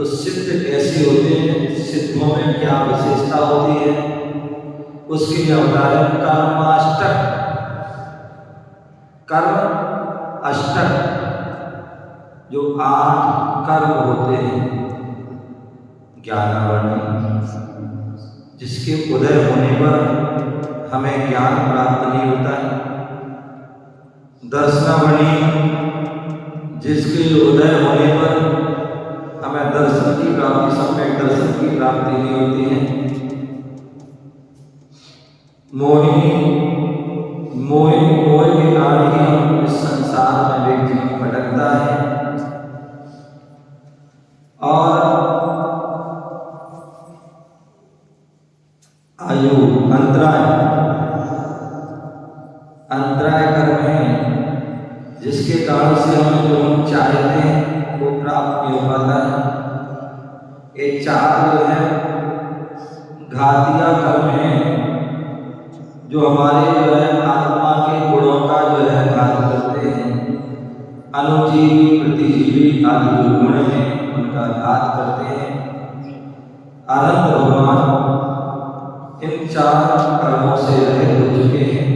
तो सिद्ध कैसे होते हैं, सिद्धों में क्या विशेषता होती है, उसके लिए बता रहे हैं कर्माष्टक। कर्म अष्टक, जो 8 कर्म होते हैं ज्ञानावरणी, जिसके उदय होने पर हमें ज्ञान प्राप्त नहीं होता है। दर्शनावरणी, जिसके उदय होने पर हमें दर्शन की प्राप्ति, सम्यक दर्शन की प्राप्ति नहीं होती है। मोहिनी, मोह के कारण ही हम इस संसार में व्यक्ति भटकता है। और आयु, अंतराय, अंतराय कर्म है, जिसके कारण से हमें जो हम चाहते हैं वो प्राप्त नहीं हो पाता है। ये 4 जो है घातिया कर्म है, जो हमारे जो है आत्मा के गुणों का जो है घात करते हैं। अनुजीवी, प्रतिजीवी आदि जो गुण हैं उनका घात करते हैं। अनंत भगवान इन 4 कर्मों से रहित हो चुके हैं,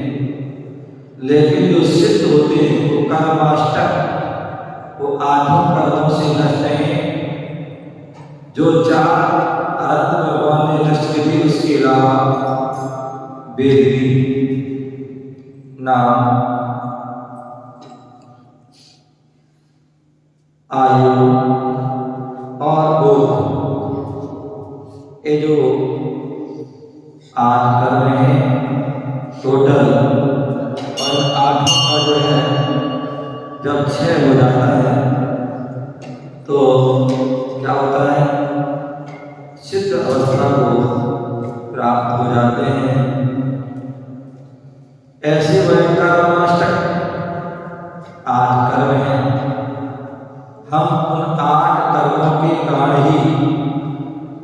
लेकिन जो सिद्ध होते हैं वो कर्माष्टक, वो 8 कर्मों से नष्ट हैं। जो 4 अनंत भगवान ने नष्ट की थी, उसके अलावा वेदी, नाम, आयु और बोध, ये जो 8 कर्म हैं टोटल, और 8 का जो है जब 6 हो जाता है तो क्या होता है, सिद्ध अवस्था को प्राप्त हो जाते हैं। ऐसे वह कर्माष्टक 8 कर्म हैं। हम उन 8 कर्मों के कारण ही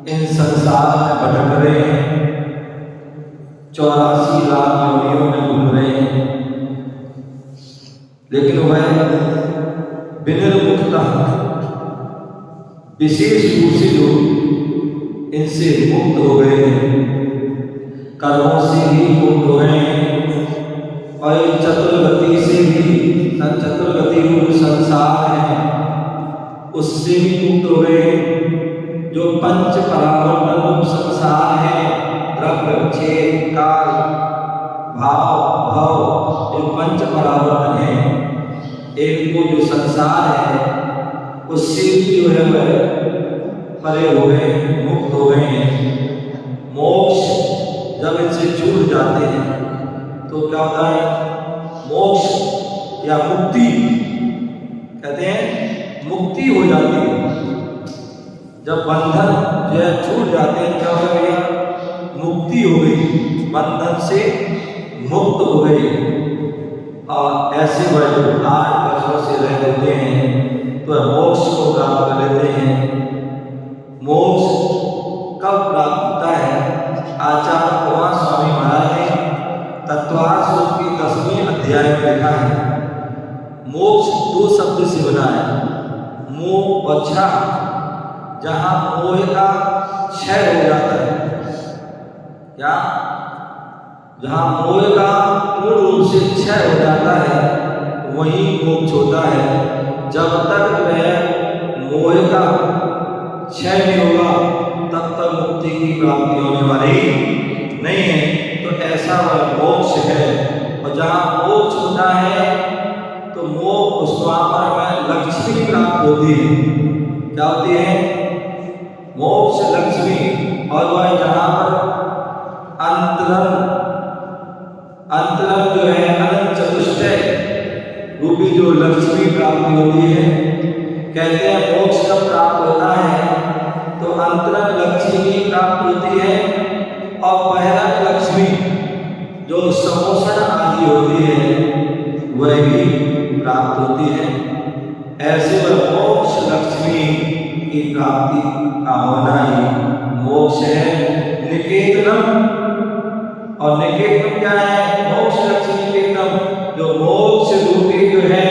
इन संसार में भटक रहे हैं, 84 लाख योनियों में घूम रहे हैं। लेकिन वह विनिर्मुक्ता, विशेष रूप से जो इनसे मुक्त हो गए हैं, कर्मों से ही मुक्त हो गए हैं, और चतुर्गति से भी, चतुर्गति रूप संसार है उससे भी मुक्त हो गए। जो पंच परावर्तन रूप संसार है, द्रव्य, क्षेत्र, काल, भाव, भव, जो पंच परावर्तन है, एक को जो संसार है उससे भी जो है वह परे हो गए, मुक्त हो गए हैं। मोक्ष जब इनसे छूट जाते हैं तो क्या होता है, मोक्ष या मुक्ति कहते हैं, मुक्ति हो जाती है। जब बंधन जो है छूट जाते हैं, क्या हो गया, मुक्ति हो गई, बंधन से मुक्त हो गई। और ऐसे वह जो 8 वर्षों से रह लेते हैं तो मोक्ष को प्राप्त कर लेते हैं। मोक्ष कब प्राप्त होता है, आचार्य भगवान स्वामी महाराज ने तत्वार्थ सूत्र की 10वें अध्याय में लिखा है। मोक्ष 2 शब्द से बना है, मोह और क्षय। जहां मोह का क्षय हो जाता है, क्या, जहां मोह का पूर्ण रूप से क्षय हो जाता है वही मोक्ष होता है। जब तक वह मोह का क्षय नहीं होगा तब तक मुक्ति की प्राप्ति होने वाली नहीं है। तो ऐसा वह मोक्ष है। और जहाँ मोक्ष होता है तो मोक्ष उस वहाँ पर हमें लक्ष्मी प्राप्त होती है। क्या होती है, मोक्ष लक्ष्मी। और वह जहाँ पर अंतरम जो है अनंत चतुष्टय रूपी जो लक्ष्मी प्राप्ति होती है, कहते हैं मोक्ष कब प्राप्त होता है तो अंतरम लक्ष्मी प्राप्त होती है, और बहिरंग लक्ष्मी जो समोषण आदि होती है वह भी प्राप्त होती है। ऐसे वह मोक्ष लक्ष्मी की प्राप्ति का होना ही मोक्ष है। निकेतनम, और निकेतन क्या है, मोक्ष लक्ष्मी निकेतन, जो मोक्ष रूपी जो है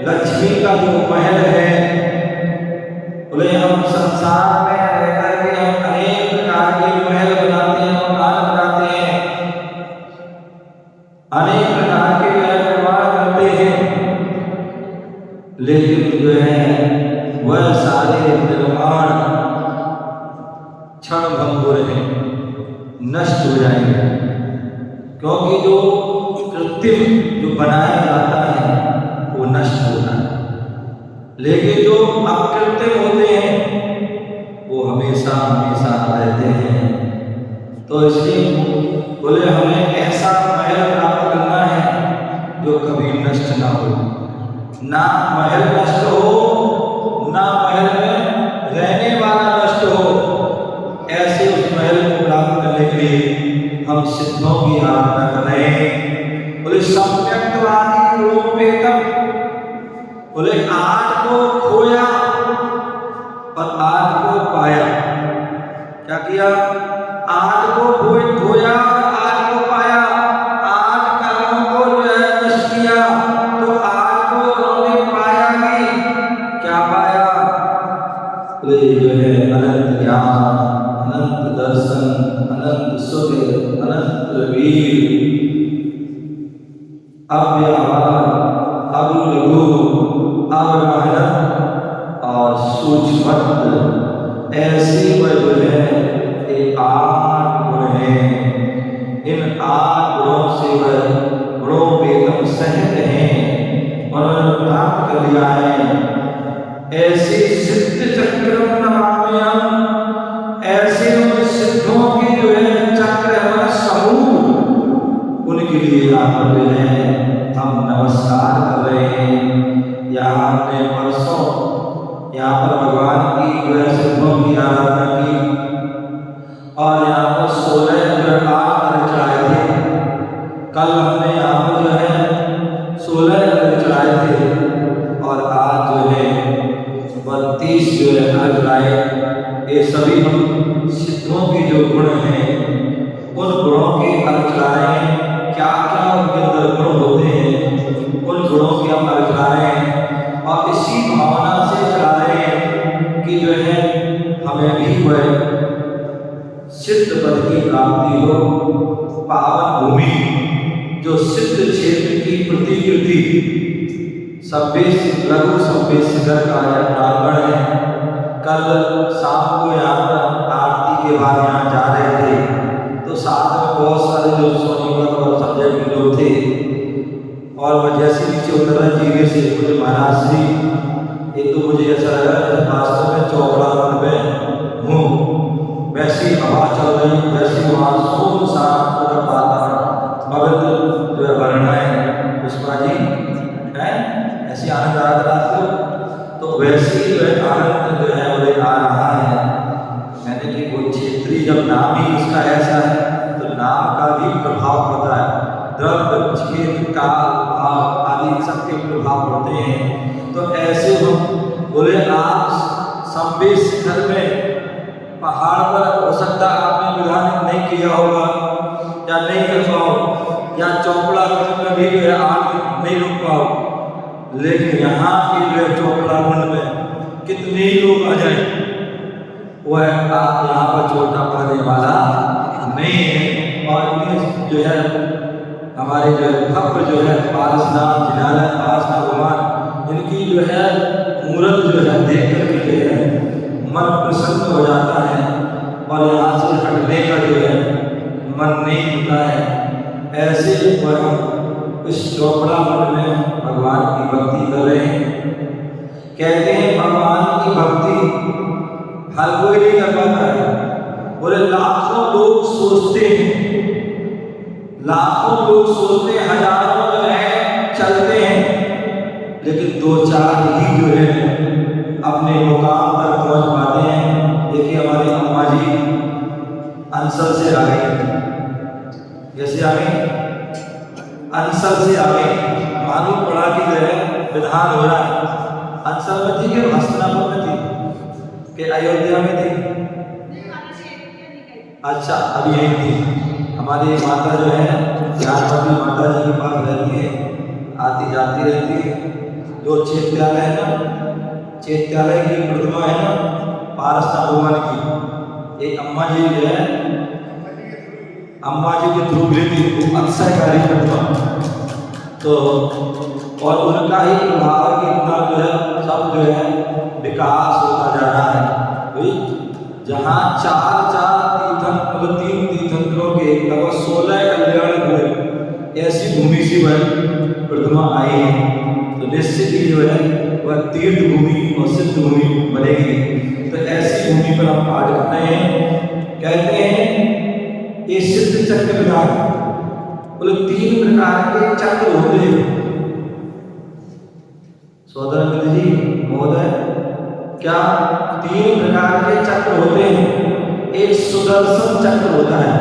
लक्ष्मी का जो महल है, बोले हम क्षण भंगुर हैं, नष्ट हो जाएंगे। क्योंकि जो कृत्रिम जो बनाया जाता है वो नष्ट होता है, लेकिन जो अकृत्रिम होते हैं वो हमेशा हमेशा रहते हैं। तो इसलिए बोले हमें ऐसा महल प्राप्त करना है जो कभी नष्ट ना हो, ना महल नष्ट हो, ना महल में रहने वाला नष्ट हो। ऐसे उस महल को प्राप्त करने के लिए हम सिद्धों की आराधना करें। बोले सम्यक्तवादी रूपेतम, बोले आज को खोया और आज को पाया। क्या किया? आज को खोया और आज को पाया। आज कर्मों को जो है नष्ट किया तो आज को उन्होंने पाया भी। क्या पाया? बोले जो है अनंत ज्ञान, अनंत दर्शन, अनंत सुख, अनंत वीर, अव्यवहार, अवलघु, अवमानक और सूक्ष्म, ऐसी वह जो है ये 8 गुण हैं। इन 8 गुणों से वह गुणों वेदम सहित हैं, उन्होंने प्राप्त कर लिया है। ऐसे सिद्ध चक्रम नमाम्यहम्, ऐसे उन सिद्धों की जो है चक्र है समूह, उनके लिए यहाँ पर जो है हम नमस्कार कर रहे हैं। यहाँ हमने वर्षों यहाँ पर भगवान की जो है सिद्धों की आराधना की और यहाँ पर 16 जो 8 अर्घ चढ़ाए थे। कल हमने यहाँ पर जो है 16 अर्घ चढ़ाए थे और आज जो है 32 जो है अर्घ चढ़ाए। ये सभी हम सिद्धों के जो गुण हैं उन गुणों के अर्घ चढ़ा रहे हैं। क्या क्या उनके अंदर गुण होते हैं उन गुणों के हम अर्घ चढ़ा रहे हैं और इसी भावना से चढ़ा रहे हैं कि जो है हमें भी वह सिद्ध पद की प्राप्ति हो। पावन भूमि जो सिद्ध क्षेत्र की प्रतिकृति सभ्य लघु सभ्य शिखर का प्रांगण है। कल शाम को यहाँ पर आरती के बाद यहाँ जा रहे थे तो साथ में बहुत सारे जो सोनीपत और संजय के लोग थे और वह जैसे नीचे उतर रहे जीवे से मुझे महाराज जी एक तो मुझे ऐसा लगा वास्तव में चौपड़ा वन में हूँ। वैसी हवा चल रही, वैसी वहाँ सुनसान पूरा वातावरण पवित्र जो है वर्णा है पुष्पा जी है, ऐसी आनंद आ रहा था। तो वैसे ही वह आनंद जो है मुझे आ रहा है। मैंने कि वो क्षेत्रीय जब नाम ही उसका ऐसा है तो नाम का भी प्रभाव पड़ता है। द्रव्य, क्षेत्र, काल, भाव आदि सबके प्रभाव पड़ते हैं। तो ऐसे हम बोले आप संबे शिखर में पहाड़ पर हो सकता आपने विधान नहीं किया होगा या नहीं कर पाओ या चौपड़ा में भी जो है आप नहीं रुक पाओ, लेकिन यहाँ की जो है चौपड़ा कुंड में कितने लोग आ जाए वह आप यहाँ पर छोटा पड़ने वाला नहीं है। और जो है हमारे जो है भव्य जो है पारसनाथ जिनालय पारसनाथ भगवान इनकी जो है मूर्त जो है देख कर के जो है मन प्रसन्न हो जाता है और यहाँ से हटने का जो है मन नहीं होता है। ऐसे वह इस चौपड़ा मन में भगवान की भक्ति कर रहे हैं। कहते हैं भगवान की भक्ति हर कोई नहीं कर पाता है। बोले लाखों लोग सोचते हैं, लाखों लोग सोचते हैं, हजारों जो है चलते हैं, लेकिन 2-4 ही जो है अपने मुकाम तक पहुंच पाते हैं। देखिए हमारी अम्मा जी अंसल से आ गई, कैसे आ गई? अंसल से आ गई। मालूम पड़ा कि जो है विधान हो रहा है। अंसल में थी कि हस्तिनापुर में थी कि अयोध्या में थी? अच्छा अभी यही थी। हमारी माता जो है ज्ञानवती माता जी के पास रहती है, आती जाती रहती है। जो चैत्यालय है ना, चैत्यालय की प्रतिमा है ना पारसनाथ भगवान की, एक अम्मा जी जो है अम्मा जी के थ्रू मिली थी वो अक्षयकारी प्रतिमा। तो और उनका ही प्रभाव कि इतना जो है सब जो है विकास होता जा रहा है। जहाँ तीन तीर्थंकरों के लगभग 16 कल्याण हुए, ऐसी भूमि से वह प्रतिमा आई है। तो निश्चित ही जो है वह तीर्थ भूमि और सिद्ध भूमि बनेगी। तो ऐसी भूमि पर हम पाठ करते हैं। कहते हैं ये सिद्ध चक्र विधान, बोले 3 प्रकार के चक्र होते हैं। सौदर जी महोदय, क्या 3 प्रकार के चक्र होते हैं? एक सुदर्शन चक्र होता है,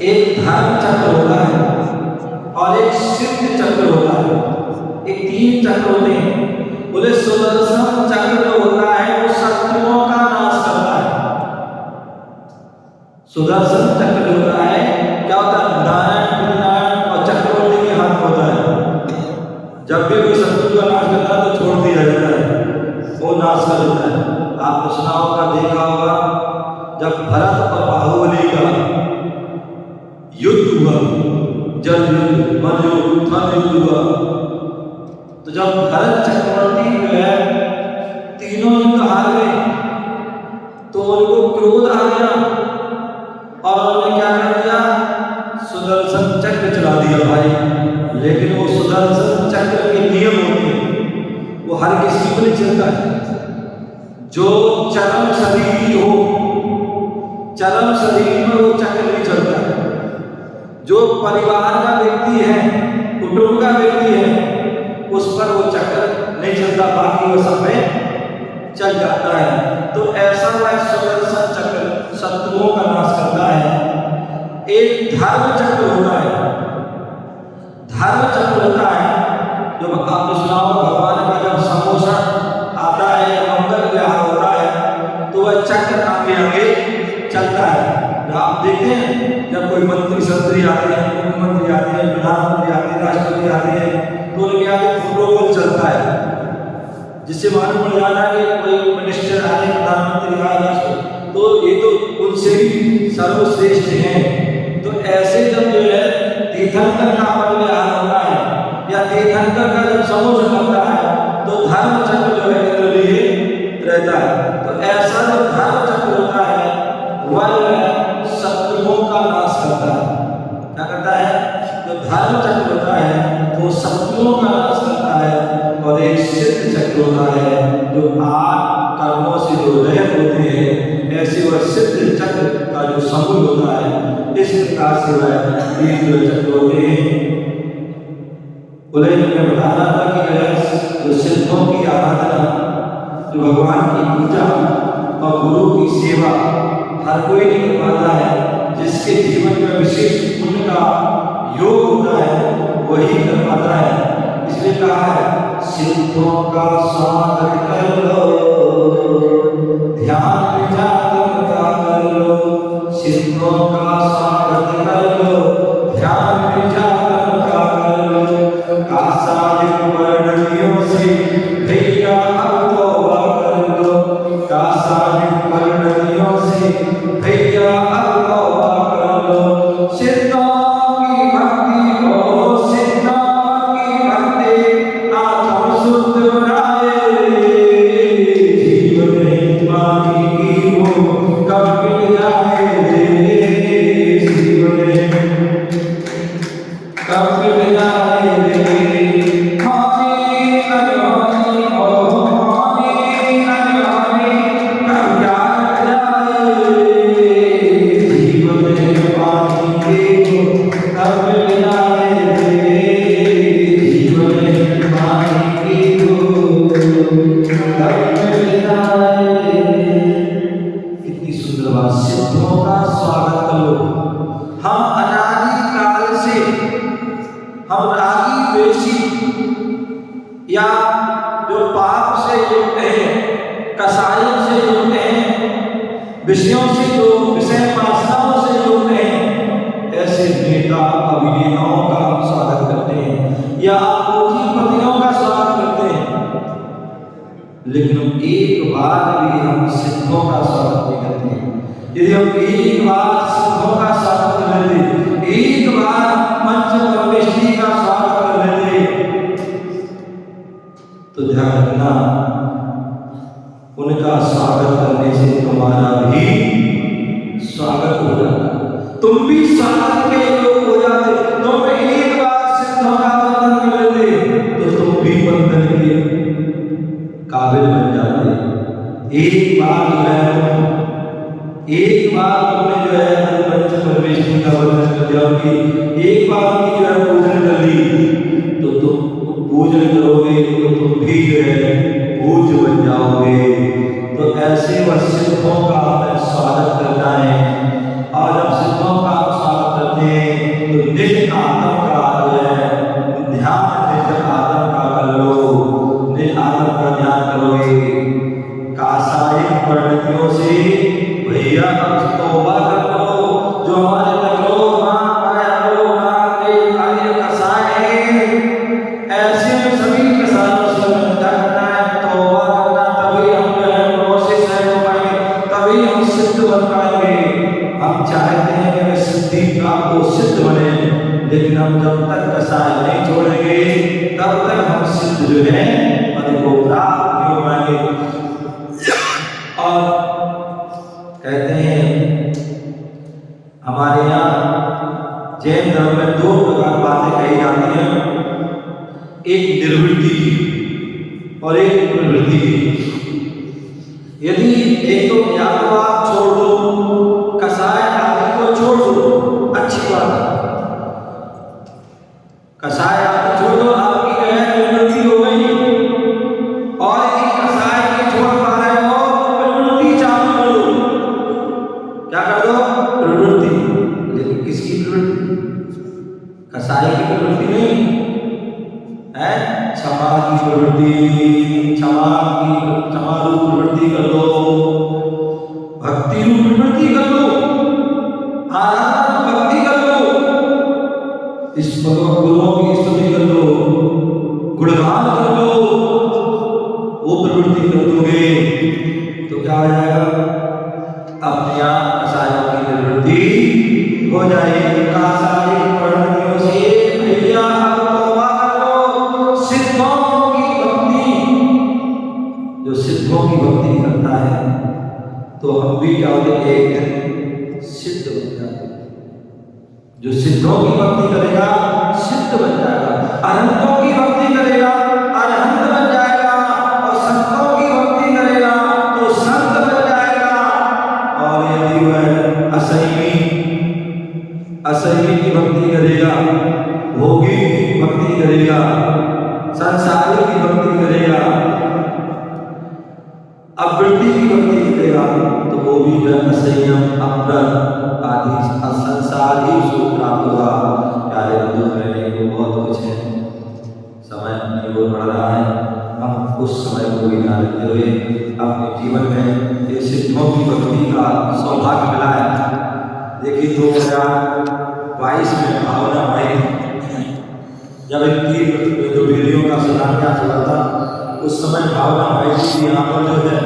एक धर्म चक्र होता है और एक सिद्ध चक्र होता है। ये 3 चक्र होते हैं। बोले सुदर्शन चक्र जो होता है वो शत्रुओं का नाश करता है। सुदर्शन चक्र जो होता है क्या होता है? नारायण नारायण और चक्रवर्ती के हाथ में होता है। जब भी कोई शत्रु का नाश करता है तो छोड़ दिया जाता है, वो नाश कर देता है। आपने सुना होगा, देखा होगा, जब भरत और बाहुबली का युद्ध हुआ, जल युद्ध, वन युद्ध, थल युद्ध हुआ, तो जब भरत चक्रवर्ती जो है तीनों युद्ध हार गए तो उनको क्रोध आ गया और उन्होंने क्या कर दिया? सुदर्शन चक्र चला दिया भाई। लेकिन वो सुदर्शन चक्र के नियम होते हैं, वो हर किसी को नहीं चलता है। जो चरम शरीर हो, चरम शरीर में वो चक्र नहीं चलता है। जो परिवार का व्यक्ति है, कुटुंब का व्यक्ति है, उस पर वो चक्र नहीं चलता, बाकी वो सब में चल जाता है। तो ऐसा वह सुदर्शन चक्र शत्रुओं का नाश करता है। एक धर्म चक्र होता है, धर्म चक्र होता है जो आपने सुना हो, भगवान का जब सम्मोहन आता है, मंगल विवाह होता है, तो वह चक्र आगे आगे चलता है। आप देखते हैं जब कोई मंत्री शंत्री आते हैं, मुख्यमंत्री आते हैं, प्रधानमंत्री आते हैं, राष्ट्रपति आते हैं, तो उनके आगे प्रोटोकॉल चलता है, जिससे मालूम पड़ जाता है कि कोई मिनिस्टर आए, प्रधानमंत्री आए, राष्ट्रपति, तो ये तो उनसे भी सर्वश्रेष्ठ हैं। तो ऐसे जब जो है तीर्थंकर का विवाह होता है या तीर्थंकर का जब सम्मोहन होता है, तो धर्म चक्र जो है रहता है। तो ऐसा जो धर्म चक्र होता है वह शत्रुओं का नाश करता है। क्या करता है? जो धर्म चक्र होता है वो शत्रुओं का नाश करता है। और एक सिद्ध चक्र होता है जो 8 कर्मों से जो रहित होते हैं, ऐसे वह सिद्ध चक्र का जो समूह होता है, इस प्रकार से वह 3 चक्र होते हैं। बोले मैं बता रहा था कि जो सिद्धों की आराधना, जो भगवान की पूजा और गुरु की सेवा हर कोई नहीं कर पाता है। जिसके जीवन में विशेष पुण्य का योग होता है वही कर पाता है। इसलिए कहा है सिद्धों का स्वागत कर लो, ध्यान विचार का कर लो। सिद्धों का स्वागत कर लो, ध्यान विचार का कर लो। कासादिक वर्णनियों से भैया अब तौबा कर लो, कासादिक वर्णनियों से भैया अब तौबा कर लो। सिद्धों की भक्ति हो, सिद्धों की भक्ति आत्म शुद्ध बनाए। जीवन हितवानी की हो कब मिट जाए रे, जीवन कब मिट जाए रे। कितनी सुंदर बात, सिद्धों का स्वागत करो। हम अनादि काल से हम रागी द्वेषी या जो पाप से युक्त हैं, कसायों से युक्त हैं, विषयों से जो विषय वासनाओं से युक्त हैं, ऐसे नेता अभिनेताओं का हम स्वागत करते हैं या पूंजीपतियों का स्वागत करते हैं। लेकिन हम एक बार भी हम सिद्धों का स्वागत नहीं करते हैं। यदि हम एक बार सिद्धों का स्वागत कर लेते, एक बार पंच परमेष्ठी का स्वागत कर लेते, तो ध्यान रखना उनका स्वागत करने से तुम्हारा तुम्हारा भी स्वागत हो जाता, तुम भी स्वागत के योग हो जाते। तुम एक बार सिद्धों का वंदन कर लेते तो तुम भी वंदन के काबिल बन जाते। एक बार जो है एक बार तुमने जो है परमेश्वर का वंदन कर दिया, एक बार की जो है पूजन कर ली तो तुम पूजन करोगे तो तुम भी जो है पूज्य बन जाओगे। तो ऐसे वह सिद्धों का हमें स्वागत करना है। और जब सिद्धों का स्वागत करते हैं तो निज आत्म का जो है ध्यान, निज आत्म का कर लो, निज आत्म का ध्यान करोगे। कासायिक परिणतियों से भैया अब तौबा कर लो। जो हमारे तकलो ऐसे में सभी कसायों से हमें क्या करना है, तौबा करना। तभी हम जो है प्रोसेस है हो पाएंगे, तभी हम सिद्ध बन पाएंगे। हम चाहते हैं कि हमें सिद्धि प्राप्त हो, सिद्ध बने, लेकिन हम जब तक कसाय नहीं छोड़ेंगे तब तक हम सिद्ध जो है पद को प्राप्त नहीं हो पाएंगे। और कहते हैं हमारे यहाँ जैन धर्म में दो प्रकार बातें कही जाती हैं, एक निर्वृत्ति की और एक प्रवृत्ति की। यदि एक तो या तो आप छोड़ दो, कसाय आदि को छोड़ दो, अच्छी बात है, कसाय आदि छोड़ दो, आपकी जो है निर्वृत्ति हो गई। और एक कसाय की छोड़ पा रहे हो तो प्रवृत्ति चालू कर दो। क्या कर दो? प्रवृत्ति। लेकिन किसकी प्रवृत्ति? कसाय की प्रवृत्ति नहीं है, क्षमा की प्रवृत्ति, क्षमा रूप प्रवृत्ति कर दो, भक्ति रूप प्रवृत्ति कर दो, आराधना भक्ति कर दो, इस गुरुओं की स्तुति कर दो, गुणगान कर दो, वो प्रवृत्ति कर दोगे तो क्या हो जाएगा? अपने आप कसायों की प्रवृत्ति हो जाएगी। कासायिक परिणतियों से भैया तौबा कर लो। सिद्धों की भक्ति, जो सिद्धों की भक्ति करता है तो हम भी क्या होते हैं, एक दिन सिद्ध बन जाते हैं। जो सिद्धों की भक्ति करेगा सिद्ध बन जाएगा, अनंतों की भक्ति करेगा अनंत बन जाएगा, और संतों की भक्ति करेगा तो संत बन जाएगा। और यदि वह असैवी की भक्ति करेगा, भोगी की भक्ति करेगा, संसारी की भक्ति करेगा, अवृत्ति की भक्ति करेगा तो वो भी जो असंयम, अव्रत आदि संसार ही सुख प्राप्त होगा। प्यारे बंधु कहने को बहुत कुछ है, समय अपनी ओर बढ़ रहा है। हम उस समय को भी ध्यान रखते हुए अपने जीवन में ये सिद्धों की भक्ति का सौभाग्य मिला है। देखिए 2022 में भावना भाई जब इनकी जो वीडियो का शिलान्यास हुआ था उस समय भावना भाई जी यहाँ पर जो है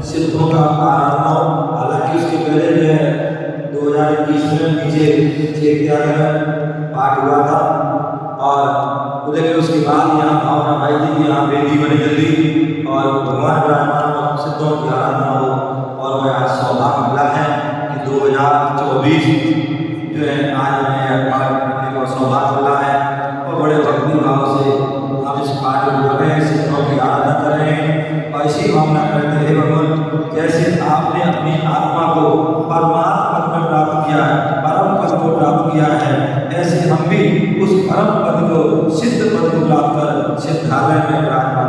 सिद्धों का आराधना, हालांकि उसके पहले जो है 2021 में नीचे चेतियागढ़ में पाठ हुआ था, और लेकिन उसके बाद यहाँ भावना भाई जी की यहाँ बेदी बनी जल्दी और भगवान विराजमान सिद्धों की आराधना हो। और वह आज सौभाग्य मिला है कि 2024 जो है आज हमें पाठ करने का सौभाग्य मिला है, और बड़े भक्ति भाव से हम इस पाठ को कर रहे हैं, सिद्धों की आराधना कर रहे हैं। और इसी भावना करते हैं भगवान, जैसे आपने अपनी आत्मा को परमात्मा पद में प्राप्त किया है, परम पद को प्राप्त किया है, ऐसे हम भी उस परम पद को, सिद्ध पद को प्राप्त कर सिद्धालय में विराजमान